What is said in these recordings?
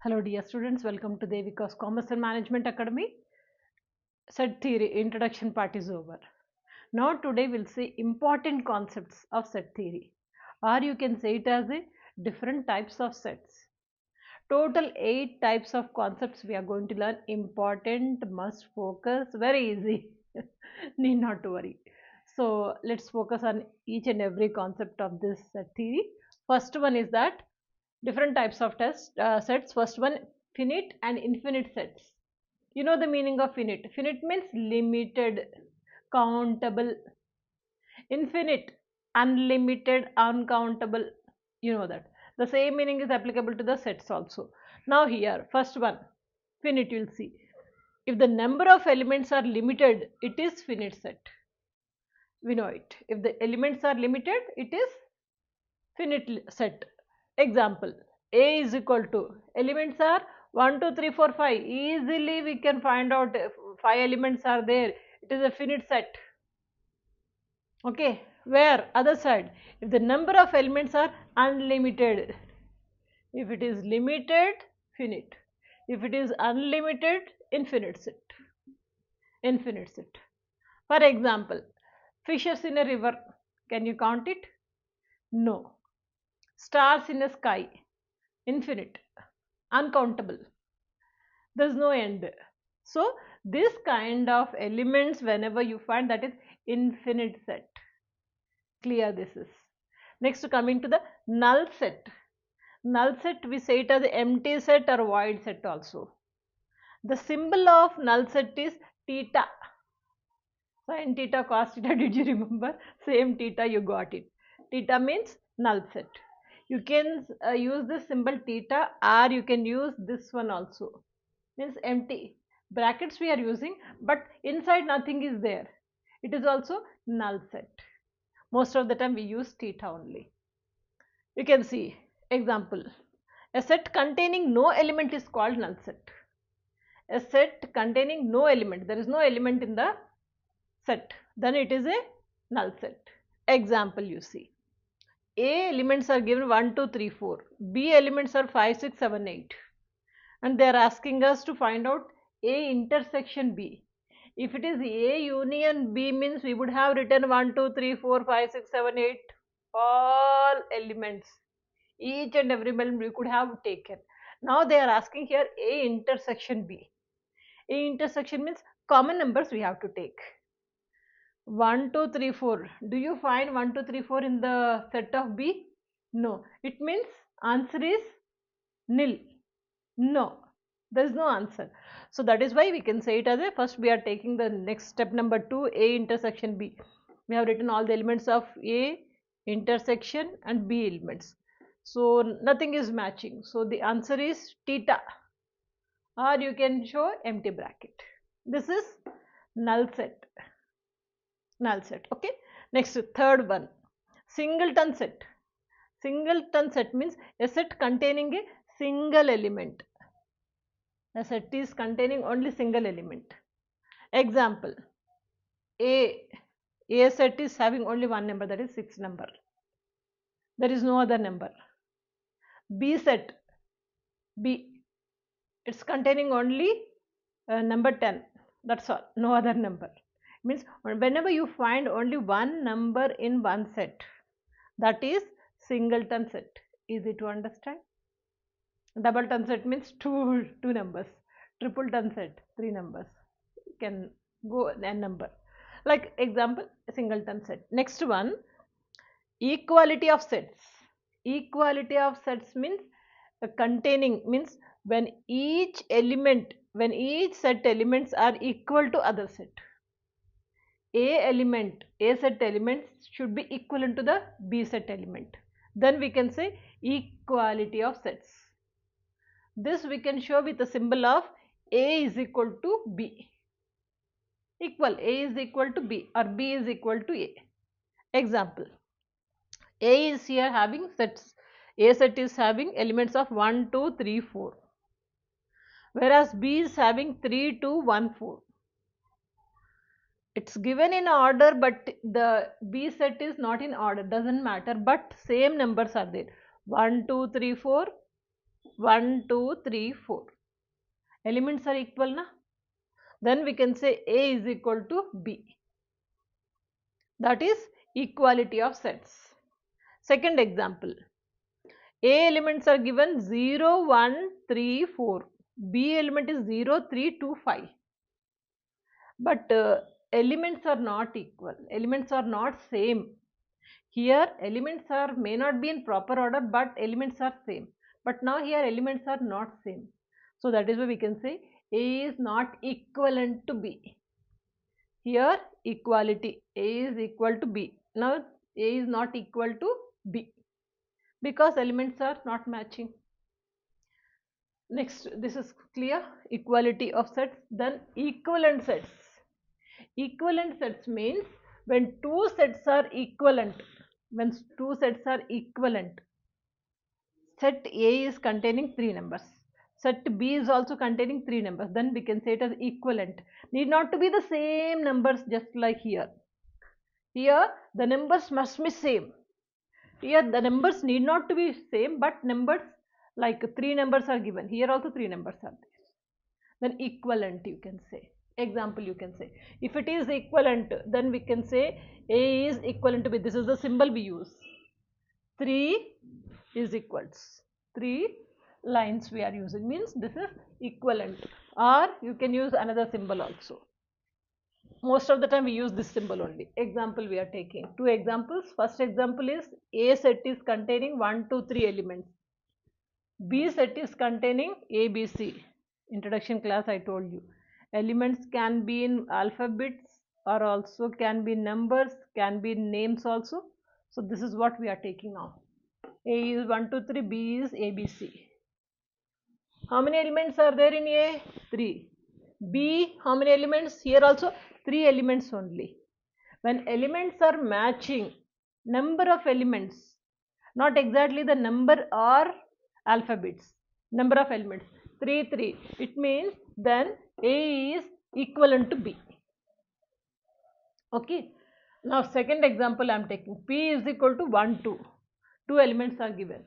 Hello dear students, welcome to Devika's Commerce and Management Academy. Set theory introduction part is over. Now today we'll see important concepts of set theory, or you can say it as a different types of sets. Total 8 types of concepts we are going to learn. Important, must focus, very easy. Need not to worry. So let's focus on each and every concept of this set theory. First one is that different types of sets. First one, finite and infinite sets. You know the meaning of finite. Finite means limited, countable. Infinite, unlimited, uncountable. You know that. The same meaning is applicable to the sets also. Now here, first one, finite, you'll see. If the number of elements are limited, it is finite set. We know it. If the elements are limited, it is finite set. Example, A is equal to, elements are 1, 2, 3, 4, 5. Easily we can find out if 5 elements are there. It is a finite set. Okay, where other side, if the number of elements are unlimited, if it is limited, finite. If it is unlimited, infinite set. Infinite set. For example, fishes in a river, can you count it? No. Stars in the sky, infinite, uncountable, there's no end. So this kind of elements, whenever you find, that is infinite set. Clear this is. Next, coming to the null set. Null set, we say it as empty set or void set also. The symbol of null set is theta. Sin theta, cos theta, did you remember? Same theta, you got it. Theta means null set. You can use this symbol theta, or you can use this one also. Means empty. Brackets we are using, but inside nothing is there. It is also null set. Most of the time we use theta only. You can see example. A set containing no element is called null set. A set containing no element, there is no element in the set, then it is a null set. Example, you see, A elements are given 1, 2, 3, 4. B elements are 5, 6, 7, 8. And they are asking us to find out A intersection B. If it is A union B, means we would have written 1, 2, 3, 4, 5, 6, 7, 8. All elements. Each and every element we could have taken. Now they are asking here A intersection B. A intersection means common numbers we have to take. 1, 2, 3, 4. Do you find 1, 2, 3, 4 in the set of B? No. It means answer is nil. No. There is no answer. So that is why we can say it as a, first we are taking the next step number 2, A intersection B. We have written all the elements of A intersection and B elements. So nothing is matching. So the answer is theta, or you can show empty bracket. This is null set. Null set. Okay. Next, third one, singleton set. Singleton set means a set containing a single element. A set is containing only single element. Example, A set is having only one number, that is 6 number. There is no other number. B set, B, it's containing only number 10. That's all, no other number. Means whenever you find only one number in one set, that is singleton set. Easy to understand. Double ton set means two numbers. Triple ton set, 3 numbers. You can go n number. Like example, singleton set. Next one, equality of sets. Equality of sets means containing, means when each set elements are equal to other set. A set elements should be equivalent to the B set element. Then we can say equality of sets. This we can show with the symbol of A is equal to B. Equal, A is equal to B or B is equal to A. Example, A is here having sets. A set is having elements of 1, 2, 3, 4. Whereas B is having 3, 2, 1, 4. It's given in order, but the B set is not in order, doesn't matter, but same numbers are there. 1, 2, 3, 4, 1, 2, 3, 4. Elements are equal, na? Then we can say A is equal to B. That is equality of sets. Second example. A elements are given 0, 1, 3, 4. B element is 0, 3, 2, 5. But elements are not equal. Elements are not same. Here elements are may not be in proper order, but elements are same. But now here elements are not same. So that is why we can say A is not equivalent to B. Here equality, A is equal to B. Now A is not equal to B because elements are not matching. Next, this is clear, equality of sets. Then equivalent sets. Equivalent sets means when two sets are equivalent. When two sets are equivalent, set A is containing 3 numbers. Set B is also containing 3 numbers. Then we can say it as equivalent. Need not to be the same numbers just like here. Here the numbers must be same. Here the numbers need not to be same, but numbers like 3 numbers are given. Here also 3 numbers are there. Then equivalent you can say. Example you can say. If it is equivalent, then we can say A is equivalent to B. This is the symbol we use. 3 is equals. 3 lines we are using means this is equivalent. Or you can use another symbol also. Most of the time we use this symbol only. Example we are taking. Two examples. First example is A set is containing 1, 2, 3 elements. B set is containing A, B, C. Introduction class I told you. Elements can be in alphabets or also can be numbers, can be names also. So this is what we are taking now. A is 1, 2, 3, B is A, B, C. How many elements are there in A? 3. B, how many elements? Here also 3 elements only. When elements are matching, number of elements, not exactly the number or alphabets, number of elements, 3, 3. It means then A is equivalent to B. Okay. Now second example I am taking. P is equal to 1, 2. 2 elements are given.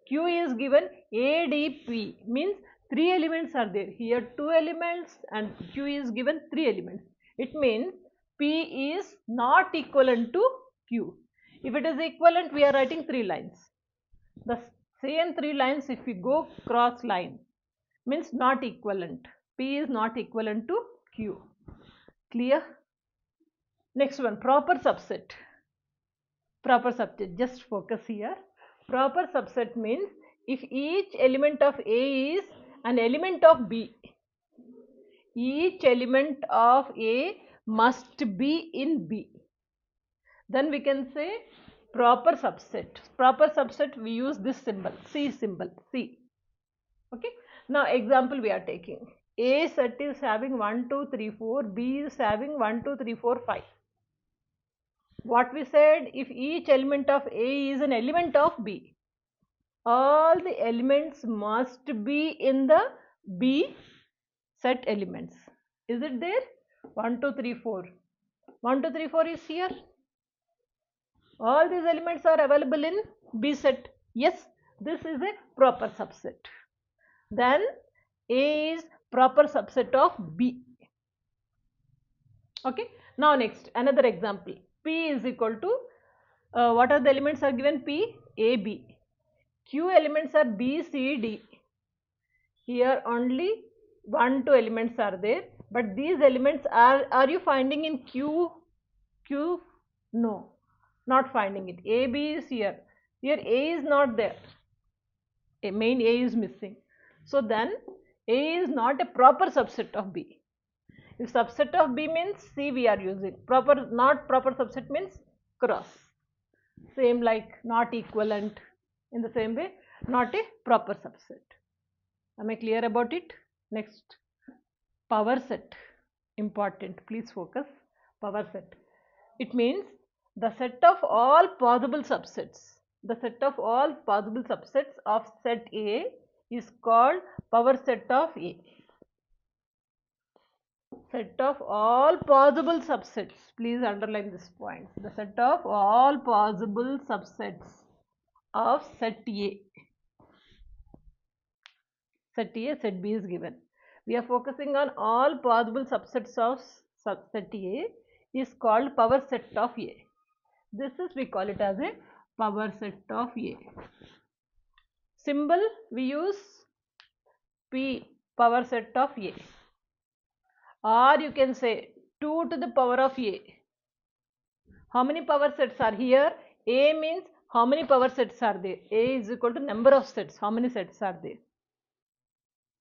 Q is given ADP means 3 elements are there. Here 2 elements and Q is given 3 elements. It means P is not equivalent to Q. If it is equivalent, we are writing 3 lines. The same 3 lines, if we go cross line, means not equivalent. P is not equivalent to Q. Clear? Next one, proper subset. Proper subset, just focus here. Proper subset means if each element of A is an element of B, each element of A must be in B. Then we can say proper subset. Proper subset we use this symbol, C symbol, C. Okay. Now example we are taking. A set is having 1, 2, 3, 4, B is having 1, 2, 3, 4, 5. What we said, if each element of A is an element of B, all the elements must be in the B set elements. Is it there? 1, 2, 3, 4. 1, 2, 3, 4 is here. All these elements are available in B set. Yes, this is a proper subset. Then A is proper subset of B. Okay. Now next, another example. P is equal to, what are the elements are given? P, A, B. Q elements are B, C, D. Here only 1, 2 elements are there. But these elements are you finding in Q? Q? No, not finding it. A, B is here. Here A is not there. Main A is missing. So then A is not a proper subset of B. If subset of B means C we are using. Proper, not proper subset means cross. Same like not equivalent. In the same way, not a proper subset. Am I clear about it? Next, power set. Important. Please focus. Power set. It means the set of all possible subsets. The set of all possible subsets of set A is called power set of A. Set of all possible subsets. Please underline this point. The set of all possible subsets of set A. set A, set B is given. We are focusing on all possible subsets of set A is called power set of A. This is, we call it as a power set of A. Symbol we use P, power set of A. Or you can say 2 to the power of A. How many power sets are here? A means how many power sets are there? A is equal to number of sets. How many sets are there?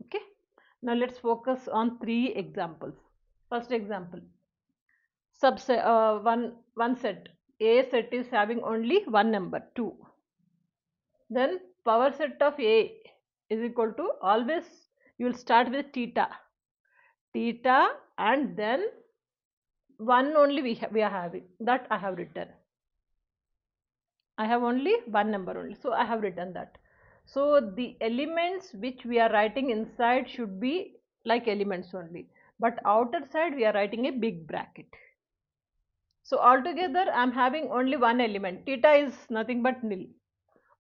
Okay. Now let's focus on 3 examples. First example. One set. A set is having only one number 2. Then power set of A is equal to, always you will start with theta. Theta and then 1 only we are having. That I have written. I have only one number only, so I have written that. So the elements which we are writing inside should be like elements only, but outer side we are writing a big bracket. So altogether I am having only one element. Theta is nothing but nil,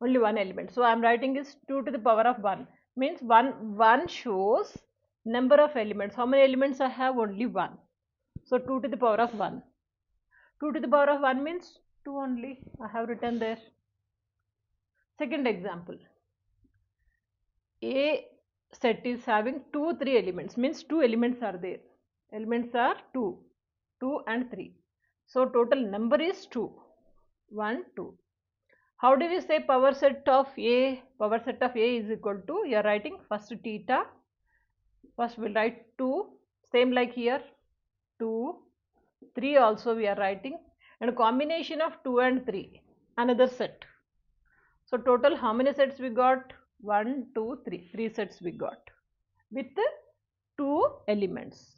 only one element. So I am writing is 2 to the power of 1, means 1 shows number of elements. How many elements I have? Only 1. So 2 to the power of 1. 2 to the power of 1 means 2 only. I have written there. Second example. A set is having 2, 3 elements, means 2 elements are there. Elements are 2, 2 and 3. So total number is 2. 1, 2. How do we say power set of A? Power set of A is equal to, you are writing first theta. First we will write 2, same like here, 2, 3 also we are writing, and a combination of 2 and 3, another set. So total how many sets we got? 1, 2, 3. 3 sets we got with 2 elements.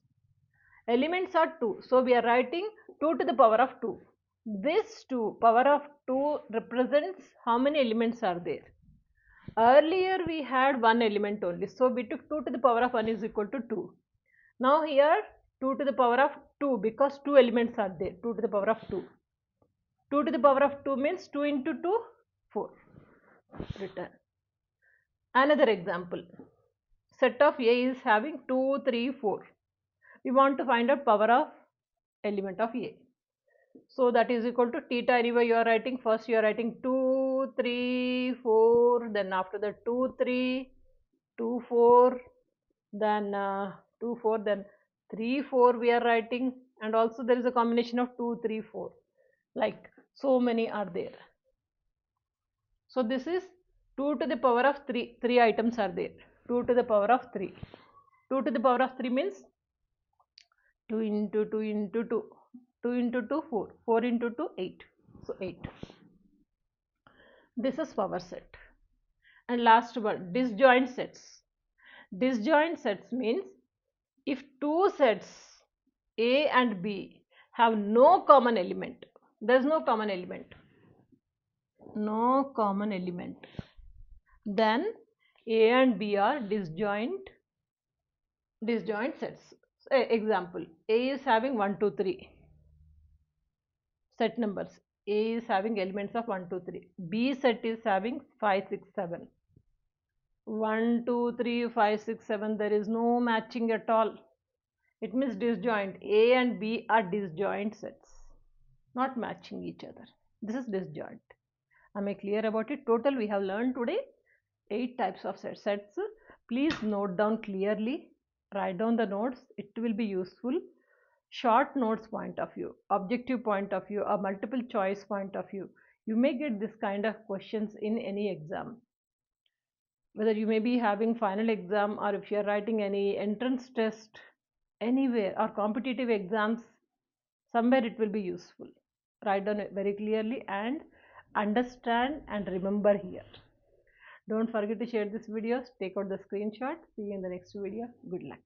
Elements are 2. So we are writing 2 to the power of 2. This 2, power of 2 represents how many elements are there. Earlier we had one element only. So we took 2 to the power of 1 is equal to 2. Now here 2 to the power of 2, because 2 elements are there. 2 to the power of 2. 2 to the power of 2 means 2 into 2, 4. Return. Another example. Set of A is having 2, 3, 4. We want to find out power of element of A. So that is equal to theta. Anyway you are writing, first you are writing 2, 3, 4, then after that 2, 3, 2, 4, then 2, 4, then 3, 4 we are writing, and also there is a combination of 2, 3, 4, like so many are there. So this is 2 to the power of 3, 3 items are there, 2 to the power of 3. 2 to the power of 3 means 2 into 2 into 2, 2 into 2, 4, 4 into 2, 8, so 8. This is power set. And last one, disjoint sets. Disjoint sets means if two sets A and B have no common element, there is no common element, then A and B are disjoint sets. Example, A is having 1, 2, 3 set numbers. A is having elements of 1, 2, 3. B set is having 5, 6, 7. 1, 2, 3, 5, 6, 7. There is no matching at all. It means disjoint. A and B are disjoint sets, not matching each other. This is disjoint. Am I clear about it? Total we have learned today 8 types of sets. Please note down clearly. Write down the notes. It will be useful. Short notes point of view, objective point of view, or multiple choice point of view. You may get this kind of questions in any exam. Whether you may be having final exam, or if you are writing any entrance test, anywhere, or competitive exams, somewhere it will be useful. Write down it very clearly and understand and remember here. Don't forget to share this video. Take out the screenshot. See you in the next video. Good luck.